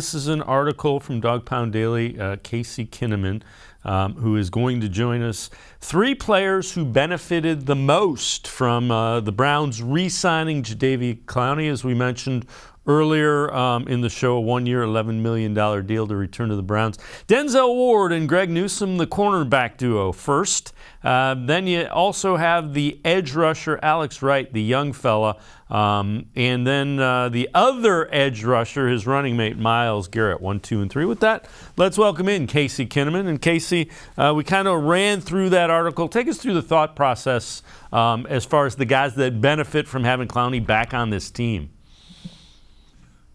This is an article from Dawg Pound Daily, Casey Kinnamon, who is going to join us. 3 players who benefited the most from the Browns re-signing Jadeveon Clowney, as we mentioned earlier in the show, a 1-year, $11 million deal to return to the Browns. Denzel Ward and Greg Newsome, the cornerback duo, first. Then you also have the edge rusher, Alex Wright, the young fella. And then the other edge rusher, his running mate, Myles Garrett, 1, 2, and 3. With that, let's welcome in Casey Kinnamon. And Casey, we kind of ran through that article. Take us through the thought process as far as the guys that benefit from having Clowney back on this team.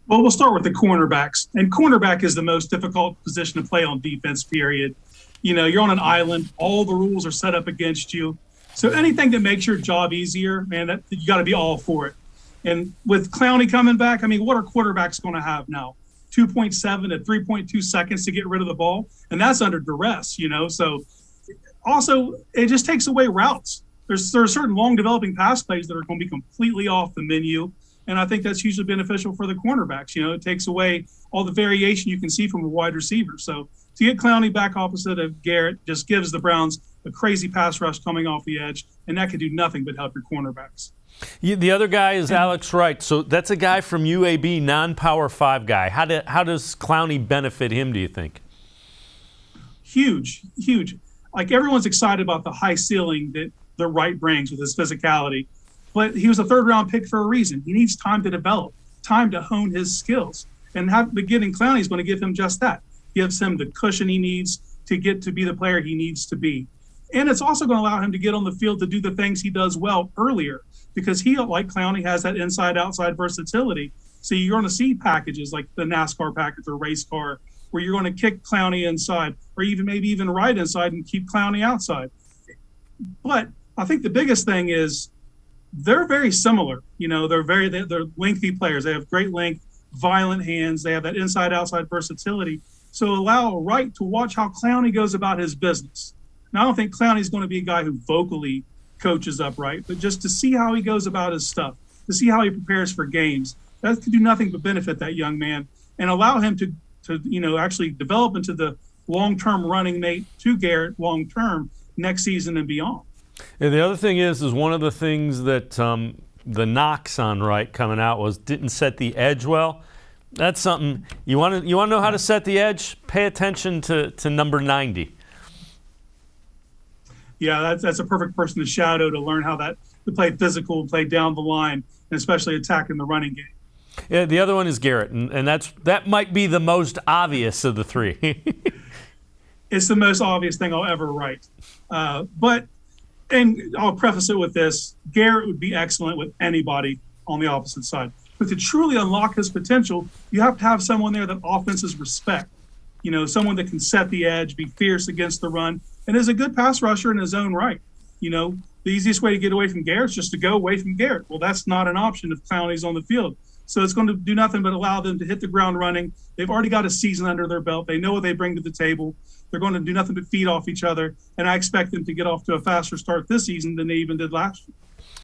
Well, we'll start with the cornerbacks. And cornerback is the most difficult position to play on defense, period. You know, you're on an island. All the rules are set up against you. So anything that makes your job easier, man, you got to be all for it. And with Clowney coming back, I mean, what are quarterbacks going to have now? 2.7 to 3.2 seconds to get rid of the ball. And that's under duress, you know. So also, it just takes away routes. There are certain long developing pass plays that are going to be completely off the menu. And I think that's hugely beneficial for the cornerbacks. You know, it takes away all the variation you can see from a wide receiver. So to get Clowney back opposite of Garrett just gives the Browns a crazy pass rush coming off the edge, and that could do nothing but help your cornerbacks. The other guy is Alex Wright. So that's a guy from UAB, non-Power 5 guy. How does Clowney benefit him, do you think? Huge. Like, everyone's excited about the high ceiling that the Wright brings with his physicality. But he was a third-round pick for a reason. He needs time to develop, time to hone his skills. And getting Clowney is going to give him just that. Gives him the cushion he needs to get to be the player he needs to be. And it's also going to allow him to get on the field to do the things he does well earlier, because he, like Clowney, has that inside-outside versatility. So you're going to see packages like the NASCAR package or race car where you're going to kick Clowney inside, or maybe even right inside and keep Clowney outside. But I think the biggest thing is they're very similar. You know, they're lengthy players. They have great length, violent hands. They have that inside-outside versatility. So allow Wright to watch how Clowney goes about his business. Now, I don't think Clowney's going to be a guy who vocally coaches up Wright, but just to see how he goes about his stuff, to see how he prepares for games. That could do nothing but benefit that young man and allow him to actually develop into the long-term running mate to Garrett long-term next season and beyond. And the other thing is one of the things that the knocks on Wright coming out was didn't set the edge well. That's something you want to know how to set the edge. Pay attention to number 90. Yeah, that's a perfect person to shadow to learn how to play physical, play down the line, and especially attacking the running game. Yeah, the other one is Garrett, and that might be the most obvious of the 3. It's the most obvious thing I'll ever write, And I'll preface it with this. Garrett would be excellent with anybody on the opposite side. But to truly unlock his potential, you have to have someone there that offenses respect. You know, someone that can set the edge, be fierce against the run, and is a good pass rusher in his own right. You know, the easiest way to get away from Garrett is just to go away from Garrett. Well, that's not an option if Clowney's on the field. So it's going to do nothing but allow them to hit the ground running. They've already got a season under their belt. They know what they bring to the table. They're going to do nothing but feed off each other, and I expect them to get off to a faster start this season than they even did last year.